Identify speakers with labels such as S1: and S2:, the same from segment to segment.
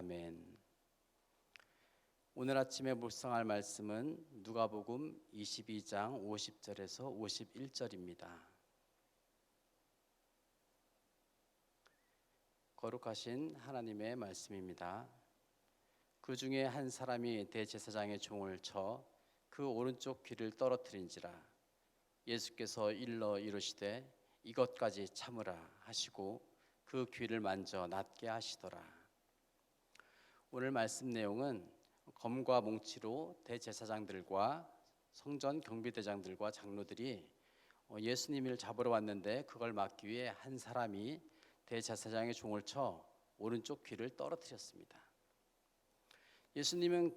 S1: 아멘. 오늘 아침에 묵상할 말씀은 누가복음 22장 50절에서 51절입니다. 거룩하신 하나님의 말씀입니다. 그 중에 한 사람이 대제사장의 종을 쳐 그 오른쪽 귀를 떨어뜨린지라. 예수께서 일러 이르시되 이것까지 참으라 하시고 그 귀를 만져 낫게 하시더라. 오늘 말씀 내용은 검과 몽치로 대제사장들과 성전 경비대장들과 장로들이 예수님을 잡으러 왔는데 그걸 막기 위해 한 사람이 대제사장의 종을 쳐 오른쪽 귀를 떨어뜨렸습니다. 예수님은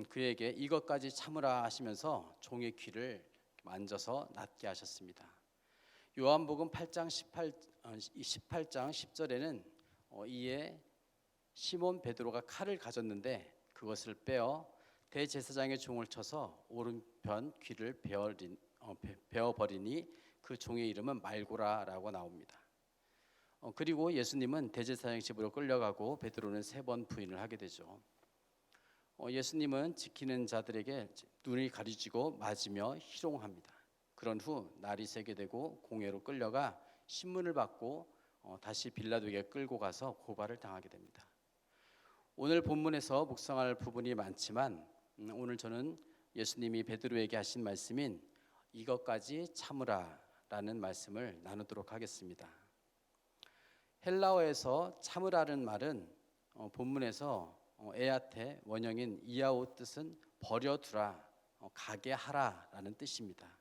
S1: 그에게 이것까지 참으라 하시면서 종의 귀를 만져서 낫게 하셨습니다. 요한복음 18장 10절에는 이에 시몬 베드로가 칼을 가졌는데 그것을 빼어 대제사장의 종을 쳐서 오른편 귀를 베어버리니 그 종의 이름은 말고라라고 나옵니다. 그리고 예수님은 대제사장 집으로 끌려가고 베드로는 3번 부인을 하게 되죠. 예수님은 지키는 자들에게 눈이 가려지고 맞으며 희롱합니다. 그런 후 날이 새게 되고 공회로 끌려가 신문을 받고 다시 빌라도에게 끌고 가서 고발을 당하게 됩니다. 오늘 본문에서 묵상할 부분이 많지만 오늘 저는 예수님이 베드로에게 하신 말씀인 이것까지 참으라라는 말씀을 나누도록 하겠습니다. 헬라어에서 참으라는 말은 본문에서 에아테 원형인 이아오 뜻은 버려두라, 가게 하라라는 뜻입니다.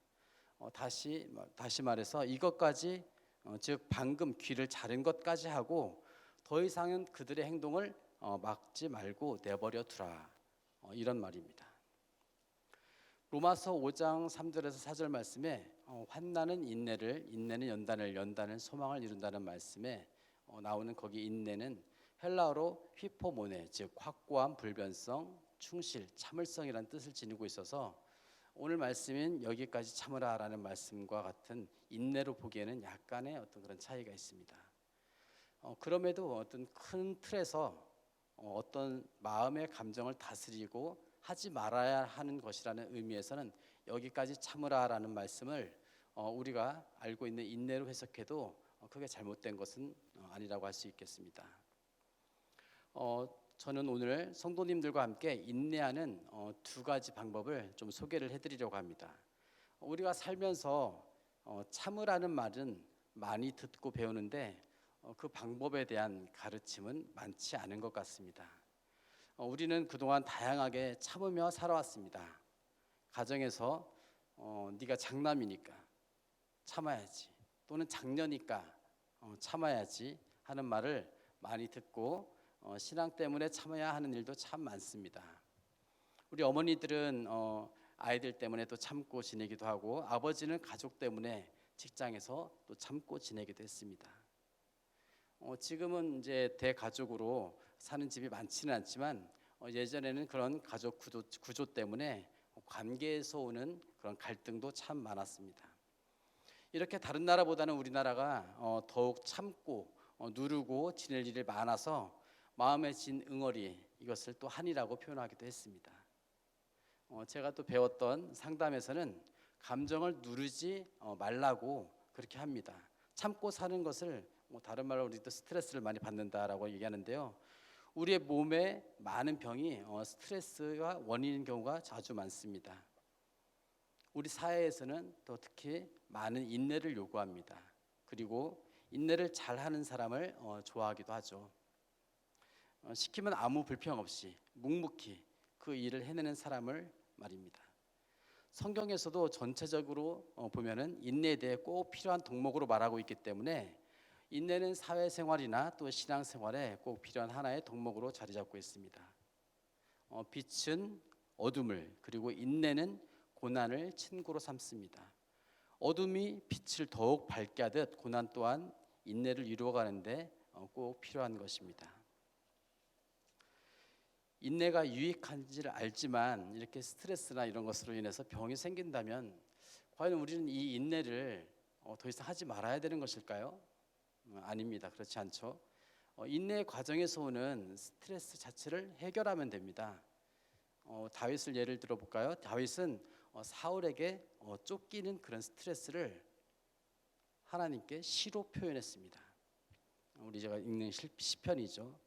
S1: 다시 말해서 이것까지 즉 방금 귀를 자른 것까지 하고 더 이상은 그들의 행동을 막지 말고 내버려 두라, 이런 말입니다. 로마서 5장 3절에서 4절 말씀에 환난은 인내를, 인내는 연단을, 연단은 소망을 이룬다는 말씀에 나오는 거기 인내는 헬라어로 휘포모네, 즉 확고한 불변성, 충실, 참을성이라는 뜻을 지니고 있어서 오늘 말씀인 여기까지 참으라라는 말씀과 같은 인내로 보기에는 약간의 어떤 그런 차이가 있습니다. 그럼에도 어떤 큰 틀에서 어떤 마음의 감정을 다스리고 하지 말아야 하는 것이라는 의미에서는 여기까지 참으라라는 말씀을 우리가 알고 있는 인내로 해석해도 크게 잘못된 것은 아니라고 할 수 있겠습니다. 저는 오늘 성도님들과 함께 인내하는 2가지 방법을 좀 소개를 해드리려고 합니다. 우리가 살면서 참으라는 말은 많이 듣고 배우는데 그 방법에 대한 가르침은 많지 않은 것 같습니다. 우리는 그동안 다양하게 참으며 살아왔습니다. 가정에서 네가 장남이니까 참아야지, 또는 장녀니까 참아야지 하는 말을 많이 듣고 신앙 때문에 참아야 하는 일도 참 많습니다. 우리 어머니들은 아이들 때문에 또 참고 지내기도 하고, 아버지는 가족 때문에 직장에서 또 참고 지내기도 했습니다. 지금은 이제 대가족으로 사는 집이 많지는 않지만 예전에는 그런 가족 구조 때문에 관계에서 오는 그런 갈등도 참 많았습니다. 이렇게 다른 나라보다는 우리나라가 더욱 참고 누르고 지낼 일이 많아서 마음에 진 응어리, 이것을 또 한이라고 표현하기도 했습니다. 제가 또 배웠던 상담에서는 감정을 누르지 말라고 그렇게 합니다. 참고 사는 것을 다른 말로 우리도 스트레스를 많이 받는다라고 얘기하는데요. 우리의 몸에 많은 병이 스트레스가 원인인 경우가 자주 많습니다. 우리 사회에서는 또 특히 많은 인내를 요구합니다. 그리고 인내를 잘하는 사람을 좋아하기도 하죠. 시키면 아무 불평 없이 묵묵히 그 일을 해내는 사람을 말입니다. 성경에서도 전체적으로 보면은 인내에 대해 꼭 필요한 덕목으로 말하고 있기 때문에 인내는 사회생활이나 또 신앙생활에 꼭 필요한 하나의 덕목으로 자리 잡고 있습니다. 빛은 어둠을, 그리고 인내는 고난을 친구로 삼습니다. 어둠이 빛을 더욱 밝게 하듯 고난 또한 인내를 이루어가는데 꼭 필요한 것입니다. 인내가 유익한지를 알지만 이렇게 스트레스나 이런 것으로 인해서 병이 생긴다면 과연 우리는 이 인내를 더 이상 하지 말아야 되는 것일까요? 아닙니다. 그렇지 않죠. 인내 과정에서 오는 스트레스 자체를 해결하면 됩니다. 다윗을 예를 들어 볼까요? 다윗은 사울에게 쫓기는 그런 스트레스를 하나님께 시로 표현했습니다. 우리 제가 읽는 시편이죠.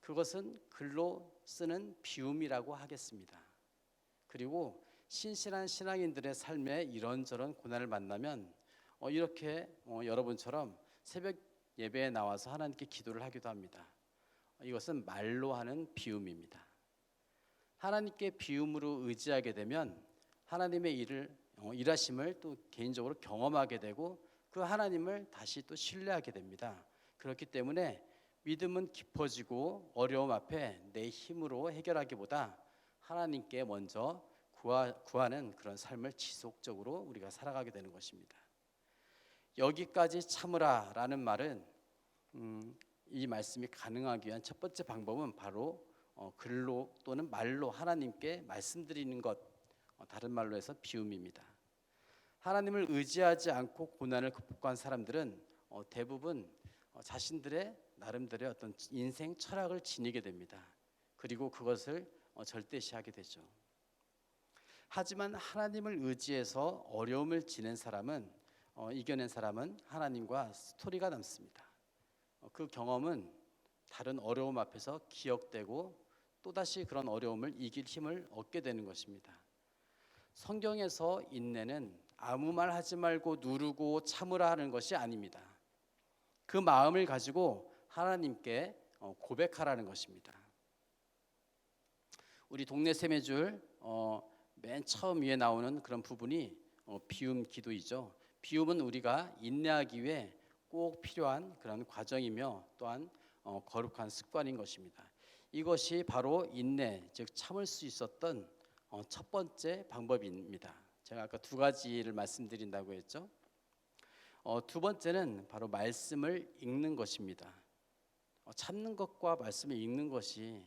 S1: 그것은 글로 쓰는 비움이라고 하겠습니다. 그리고 신실한 신앙인들의 삶에 이런저런 고난을 만나면 이렇게 여러분처럼 새벽 예배에 나와서 하나님께 기도를 하기도 합니다. 이것은 말로 하는 비움입니다. 하나님께 비움으로 의지하게 되면 하나님의 일하심을 또 개인적으로 경험하게 되고 그 하나님을 다시 또 신뢰하게 됩니다. 그렇기 때문에 믿음은 깊어지고 어려움 앞에 내 힘으로 해결하기보다 하나님께 먼저 구하는 그런 삶을 지속적으로 우리가 살아가게 되는 것입니다. 여기까지 참으라라는 말은 이 말씀이 가능하기 위한 첫 번째 방법은 바로 글로 또는 말로 하나님께 말씀드리는 것, 다른 말로 해서 비움입니다. 하나님을 의지하지 않고 고난을 극복한 사람들은 대부분 자신들의 나름대로의 어떤 인생 철학을 지니게 됩니다. 그리고 그것을 절대시하게 되죠. 하지만 하나님을 의지해서 어려움을 지낸 사람은 이겨낸 사람은 하나님과 스토리가 남습니다. 그 경험은 다른 어려움 앞에서 기억되고 또다시 그런 어려움을 이길 힘을 얻게 되는 것입니다. 성경에서 인내는 아무 말 하지 말고 누르고 참으라 하는 것이 아닙니다. 그 마음을 가지고 하나님께 고백하라는 것입니다. 우리 동네 샘의줄 맨 처음 위에 나오는 그런 부분이 비움 기도이죠. 비움은 우리가 인내하기 위해 꼭 필요한 그런 과정이며 또한 거룩한 습관인 것입니다. 이것이 바로 인내, 즉 참을 수 있었던 첫 번째 방법입니다. 제가 아까 두 가지를 말씀드린다고 했죠. 두 번째는 바로 말씀을 읽는 것입니다. 참는 것과 말씀을 읽는 것이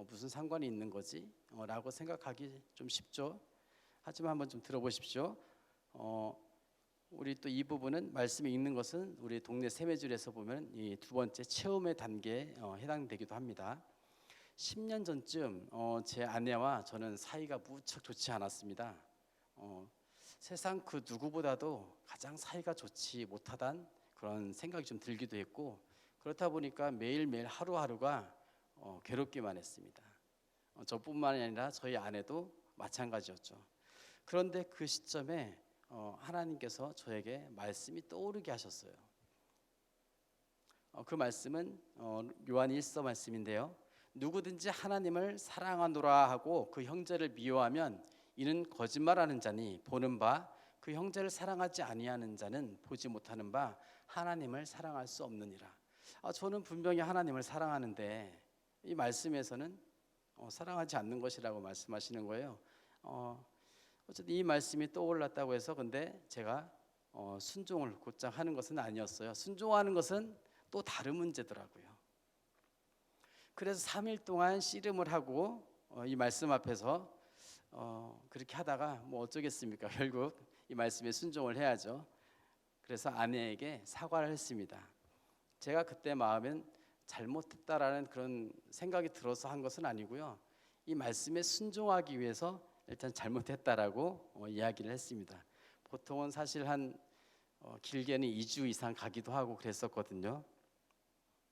S1: 무슨 상관이 있는 거지? 라고 생각하기 좀 쉽죠. 하지만 한번 좀 들어보십시오. 우리 또 이 부분은 말씀을 읽는 것은 우리 동네 샘의줄에서 보면 이 두 번째 체험의 단계에 해당되기도 합니다. 10년 전쯤 제 아내와 저는 사이가 무척 좋지 않았습니다. 세상 그 누구보다도 가장 사이가 좋지 못하단 그런 생각이 좀 들기도 했고 그렇다 보니까 매일매일 하루하루가 괴롭기만 했습니다. 저뿐만이 아니라 저희 아내도 마찬가지였죠. 그런데 그 시점에 하나님께서 저에게 말씀이 떠오르게 하셨어요. 그 말씀은 요한 1서 말씀인데요. 누구든지 하나님을 사랑하노라 하고 그 형제를 미워하면 이는 거짓말하는 자니 보는 바 그 형제를 사랑하지 아니하는 자는 보지 못하는 바 하나님을 사랑할 수 없느니라. 저는 분명히 하나님을 사랑하는데 이 말씀에서는 사랑하지 않는 것이라고 말씀하시는 거예요. 어쨌든 이 말씀이 떠올랐다고 해서 근데 제가 순종을 곧장 하는 것은 아니었어요. 순종하는 것은 또 다른 문제더라고요. 그래서 3일 동안 씨름을 하고 이 말씀 앞에서 그렇게 하다가 뭐 어쩌겠습니까? 결국 이 말씀에 순종을 해야죠. 그래서 아내에게 사과를 했습니다. 제가 그때 마음엔 잘못했다라는 그런 생각이 들어서 한 것은 아니고요. 이 말씀에 순종하기 위해서 일단 잘못했다라고 이야기를 했습니다. 보통은 사실 한 길게는 2주 이상 가기도 하고 그랬었거든요.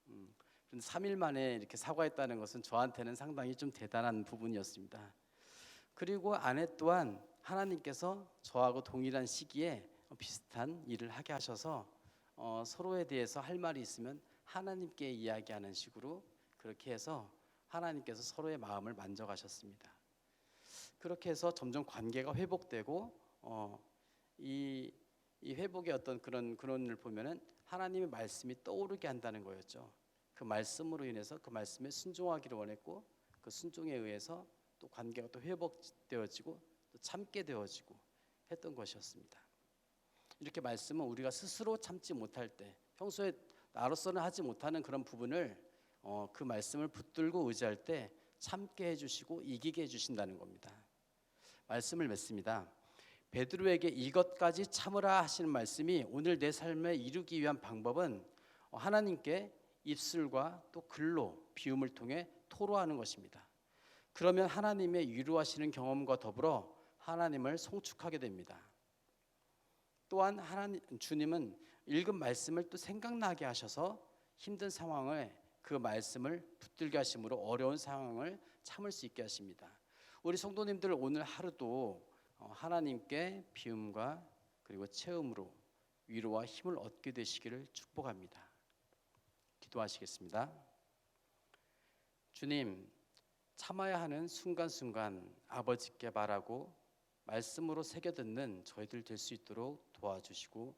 S1: 그런데 3일 만에 이렇게 사과했다는 것은 저한테는 상당히 좀 대단한 부분이었습니다. 그리고 아내 또한 하나님께서 저하고 동일한 시기에 비슷한 일을 하게 하셔서 서로에 대해서 할 말이 있으면 하나님께 이야기하는 식으로 그렇게 해서 하나님께서 서로의 마음을 만져가셨습니다. 그렇게 해서 점점 관계가 회복되고 이 회복의 어떤 그런 근원을 보면은 하나님의 말씀이 떠오르게 한다는 거였죠. 그 말씀으로 인해서 그 말씀에 순종하기를 원했고 그 순종에 의해서 또 관계가 또 회복되어지고 또 참게 되어지고 했던 것이었습니다. 이렇게 말씀은 우리가 스스로 참지 못할 때 평소에 나로서는 하지 못하는 그런 부분을 그 말씀을 붙들고 의지할 때 참게 해주시고 이기게 해주신다는 겁니다. 말씀을 맺습니다. 베드로에게 이것까지 참으라 하시는 말씀이 오늘 내 삶에 이루기 위한 방법은 하나님께 입술과 또 글로 비움을 통해 토로하는 것입니다. 그러면 하나님의 위로하시는 경험과 더불어 하나님을 송축하게 됩니다. 또한 주님은 읽은 말씀을 또 생각나게 하셔서 힘든 상황에 그 말씀을 붙들게 하심으로 어려운 상황을 참을 수 있게 하십니다. 우리 성도님들 오늘 하루도 하나님께 비움과 그리고 채움으로 위로와 힘을 얻게 되시기를 축복합니다. 기도하시겠습니다. 주님, 참아야 하는 순간순간 아버지께 말하고 말씀으로 새겨듣는 저희들 될 수 있도록 도와주시고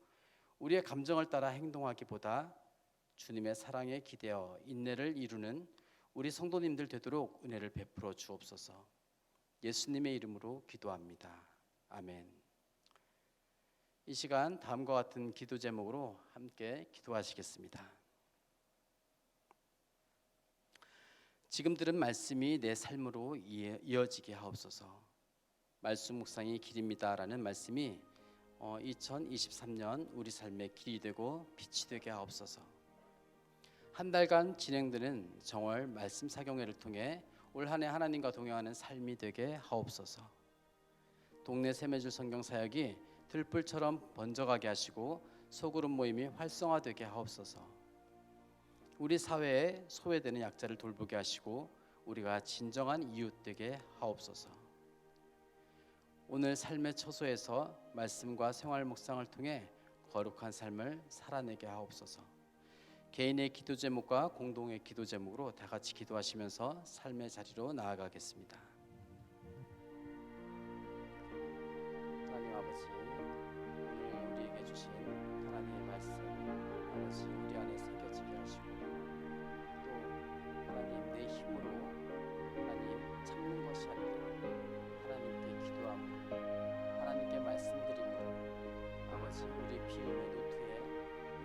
S1: 우리의 감정을 따라 행동하기보다 주님의 사랑에 기대어 인내를 이루는 우리 성도님들 되도록 은혜를 베풀어 주옵소서. 예수님의 이름으로 기도합니다. 아멘. 이 시간 다음과 같은 기도 제목으로 함께 기도하시겠습니다. 지금 들은 말씀이 내 삶으로 이어지게 하옵소서. 말씀 묵상이 길입니다라는 말씀이 2023년 우리 삶의 길이 되고 빛이 되게 하옵소서. 한 달간 진행되는 정월 말씀 사경회를 통해 올 한 해 하나님과 동행하는 삶이 되게 하옵소서. 동네 세매줄 성경 사역이 들불처럼 번져가게 하시고 소그룹 모임이 활성화되게 하옵소서. 우리 사회에 소외되는 약자를 돌보게 하시고 우리가 진정한 이웃 되게 하옵소서. 오늘 삶의 처소에서 말씀과 생활 묵상을 통해 거룩한 삶을 살아내게 하옵소서. 개인의 기도 제목과 공동의 기도 제목으로 다 같이 기도하시면서 삶의 자리로 나아가겠습니다. 하나님 아버지, 오늘 우리에게 주신 하나님의 말씀, 아버지 우리 안에